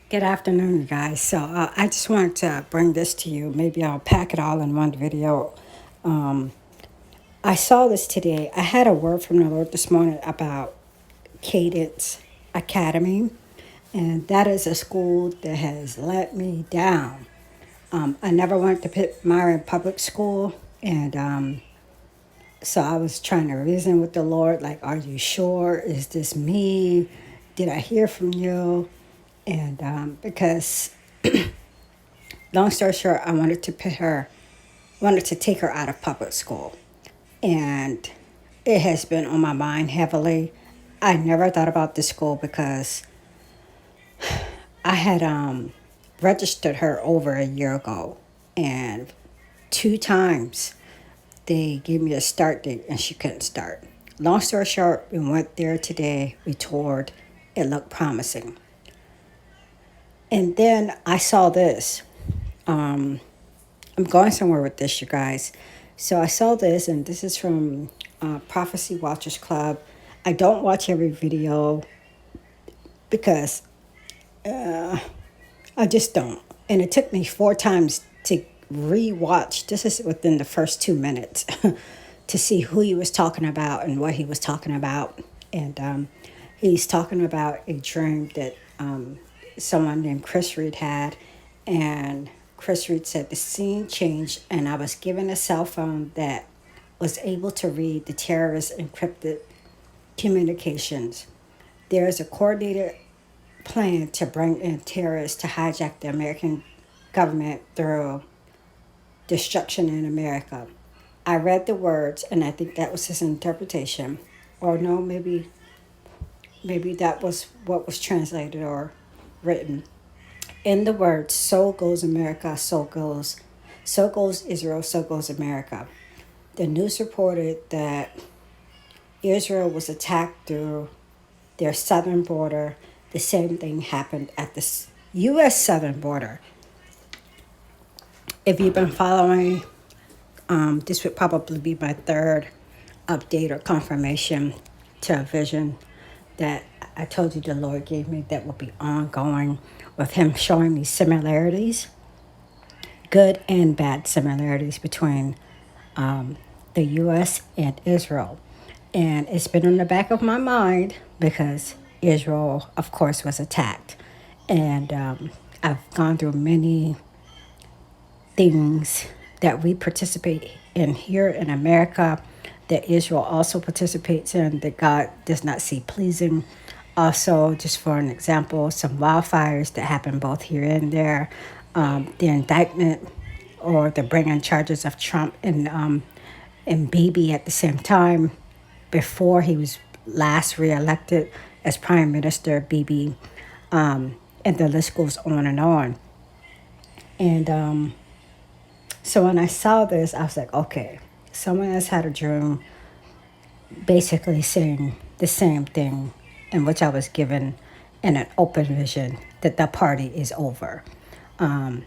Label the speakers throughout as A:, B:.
A: Good afternoon, you guys. I just wanted to bring this to you. Maybe I'll pack it all in one video. Um, I saw this today. I had a word from the Lord this morning about Cadence Academy, and that is a school that has let me down. I never went to Pitt Myron Public School, and so I was trying to reason with the Lord, like, are you sure? Is this me? Did I hear from you? And because long story short, I wanted to take her out of public school. And it has been on my mind heavily. I never thought about this school because I had registered her over a year ago. And two times they gave me a start date and she couldn't start. Long story short, we went there today, we toured, it looked promising. And then I saw this. Um, I'm going somewhere with this, you guys. So I saw this, and this is from Prophecy Watchers Club. I don't watch every video because I just don't. And it took me four times to re-watch. This is within the first 2 minutes to see who he was talking about and what he was talking about. And he's talking about a dream that someone named Chris Reed had, and Chris Reed said the scene changed, and I was given a cell phone that was able to read the terrorist encrypted communications. There is a coordinated plan to bring in terrorists to hijack the American government through destruction in America. I read the words, and I think that was his interpretation. Or no, maybe that was what was translated or written. In the words, so goes America, so goes Israel, so goes America. The news reported that Israel was attacked through their southern border. The same thing happened at the U.S. southern border. If you've been following, this would probably be my third update or confirmation to a vision that I told you the Lord gave me that will be ongoing, with Him showing me similarities, good and bad similarities between the U.S. and Israel. And it's been in the back of my mind because Israel, of course, was attacked. And I've gone through many things that we participate in here in America that Israel also participates in that God does not see pleasing. Also, just for an example, some wildfires that happen both here and there, the indictment or the bringing charges of Trump and Bibi at the same time before he was last reelected as Prime Minister, Bibi, and the list goes on and on. And so when I saw this, I was like, okay, someone has had a dream basically saying the same thing in which I was given in an open vision that the party is over. Um,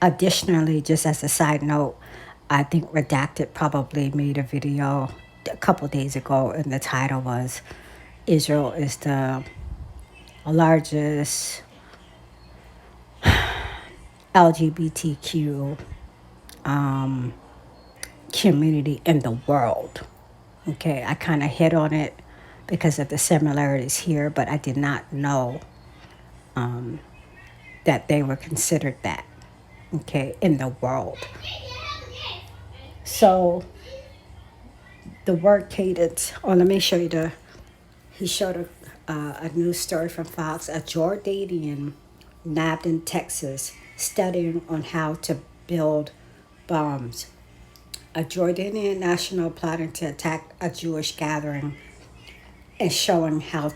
A: Additionally, just as a side note, I think Redacted probably made a video a couple days ago, and the title was Israel is the largest LGBTQ community in the world. Okay, I kind of hit on it because of the similarities here, but I did not know that they were considered that, okay, in the world. So the word cadence, oh, let me show you he showed a news story from Fox, a Jordanian nabbed in Texas studying on how to build bombs. A Jordanian national plotting to attack a Jewish gathering and studying how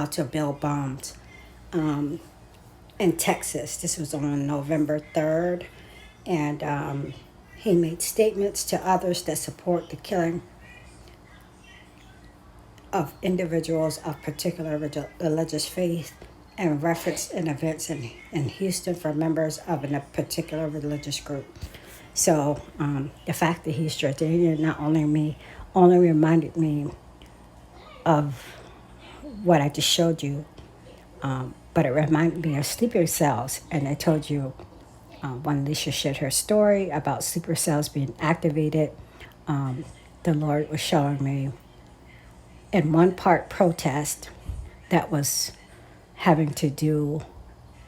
A: to build bombs in Texas. This was on November 3rd, and he made statements to others that support the killing of individuals of particular religious faith and referenced in events in Houston for members of a particular religious group. So the fact that he's Jordanian not only reminded me of what I just showed you, but it reminded me of sleeper cells. And I told you when Alicia shared her story about sleeper cells being activated, the Lord was showing me in one part protest that was having to do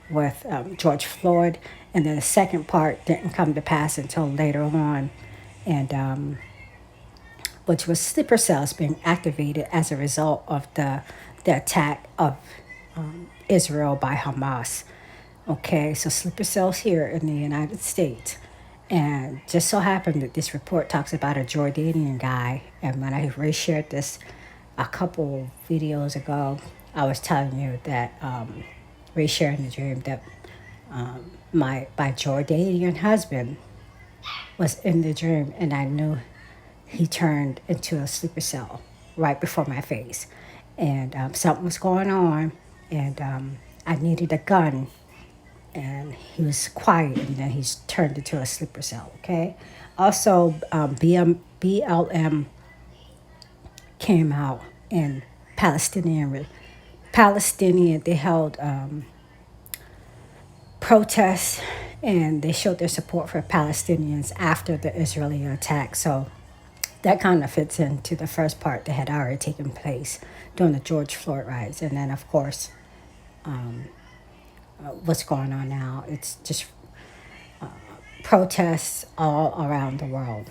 A: with George Floyd, and then the second part didn't come to pass until later on, and which was sleeper cells being activated as a result of the attack of Israel by Hamas. Okay, so sleeper cells here in the United States. And just so happened that this report talks about a Jordanian guy. And when I reshared this a couple videos ago, I was telling you that, resharing the dream, that my Jordanian husband was in the dream, and I knew he turned into a sleeper cell right before my face. And something was going on, and I needed a gun, and he was quiet, and then he's turned into a sleeper cell. Okay. Also, BLM came out, and Palestinian. They held protests, and they showed their support for Palestinians after the Israeli attack. So that kind of fits into the first part that had already taken place during the George Floyd riots, and then of course, what's going on now. It's just protests all around the world,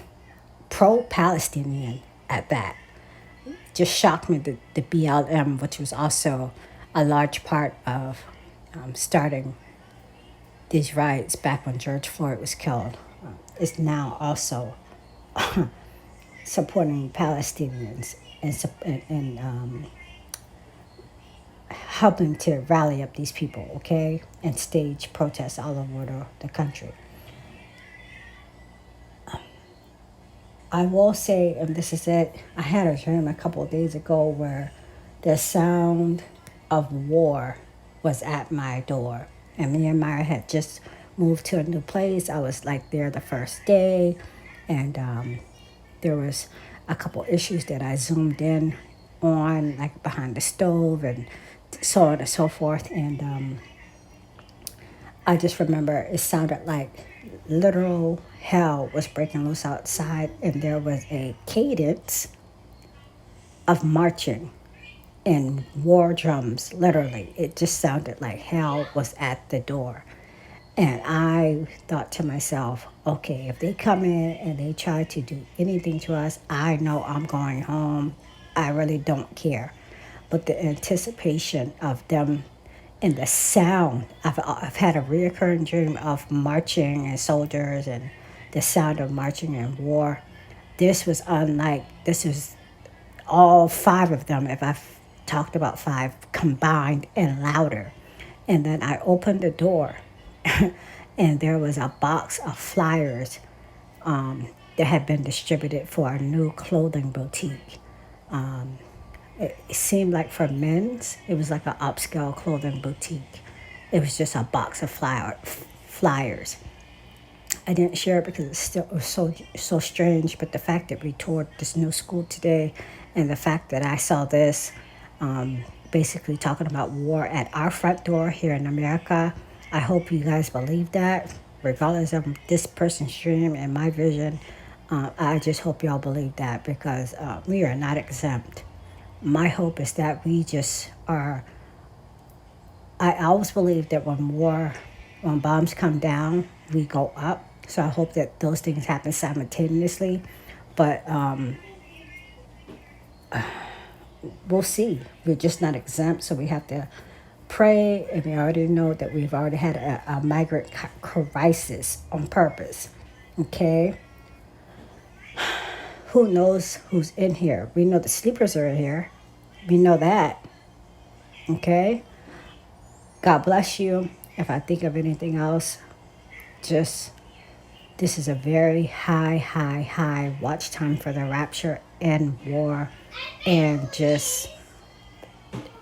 A: pro-Palestinian at that. Just shocked me that the BLM, which was also a large part of starting these riots back when George Floyd was killed, is now also supporting Palestinians and helping to rally up these people, okay, and stage protests all over the country. I will say, and this is it, I had a dream a couple of days ago where the sound of war was at my door. And me and Maya had just moved to a new place. I was like there the first day, and there was a couple issues that I zoomed in on, like behind the stove and so on and so forth. And I just remember it sounded like literal hell was breaking loose outside, and there was a cadence of marching and war drums. Literally, it just sounded like hell was at the door. And I thought to myself, okay, if they come in and they try to do anything to us, I know I'm going home. I really don't care. But the anticipation of them and the sound, I've had a reoccurring dream of marching and soldiers and the sound of marching and war. This was unlike, this was all five of them, if I've talked about five, combined and louder. And then I opened the door and there was a box of flyers that had been distributed for a new clothing boutique. It seemed like for men's, it was like an upscale clothing boutique. It was just a box of flyers. I didn't share it because it was so strange, but the fact that we toured this new school today, and the fact that I saw this, basically talking about war at our front door here in America, I hope you guys believe that, regardless of this person's dream and my vision. I just hope y'all believe that, because we are not exempt. My hope is that we just are. I always believe that when bombs come down, we go up. So I hope that those things happen simultaneously. But we'll see. We're just not exempt, so we have to pray. And we already know that we've already had a migrant crisis on purpose. Okay? Who knows who's in here? We know the sleepers are in here. We know that. Okay? God bless you. If I think of anything else, just this is a very high watch time for the rapture and war, and just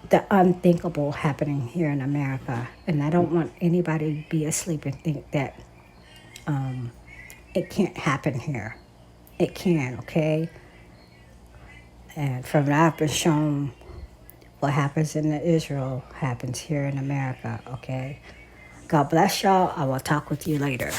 A: the unthinkable happening here in America. And I don't want anybody to be asleep and think that it can't happen here. It can, okay? And from what I've been shown what happens in Israel happens here in America, okay? God bless y'all. I will talk with you later.